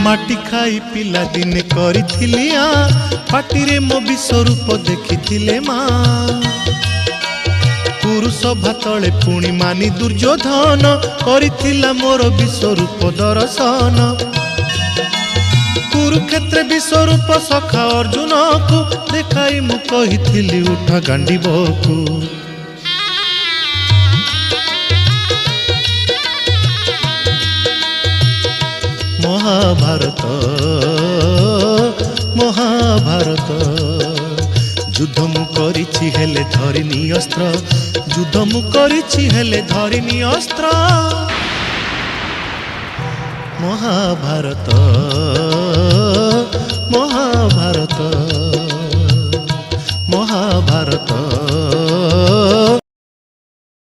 माटी खाई पिला दिने करिथिली पाटिरे मो विश्वरूप देखिथिले माँ पुरुष भातले पुणी मानी दुर्योधन करिथिला मोर विश्वरूप दर्शन कुरुक्षेत्र विश्वरूप सखा अर्जुन को देखाई मु कहिथिली उठा गांडीबकु महाभारत महाभारत युद्ध मु करिछि हेले धरिनी अस्त्र युद्ध मु करिछि हेले धरिनी अस्त्र महाभारत महाभारत महाभारत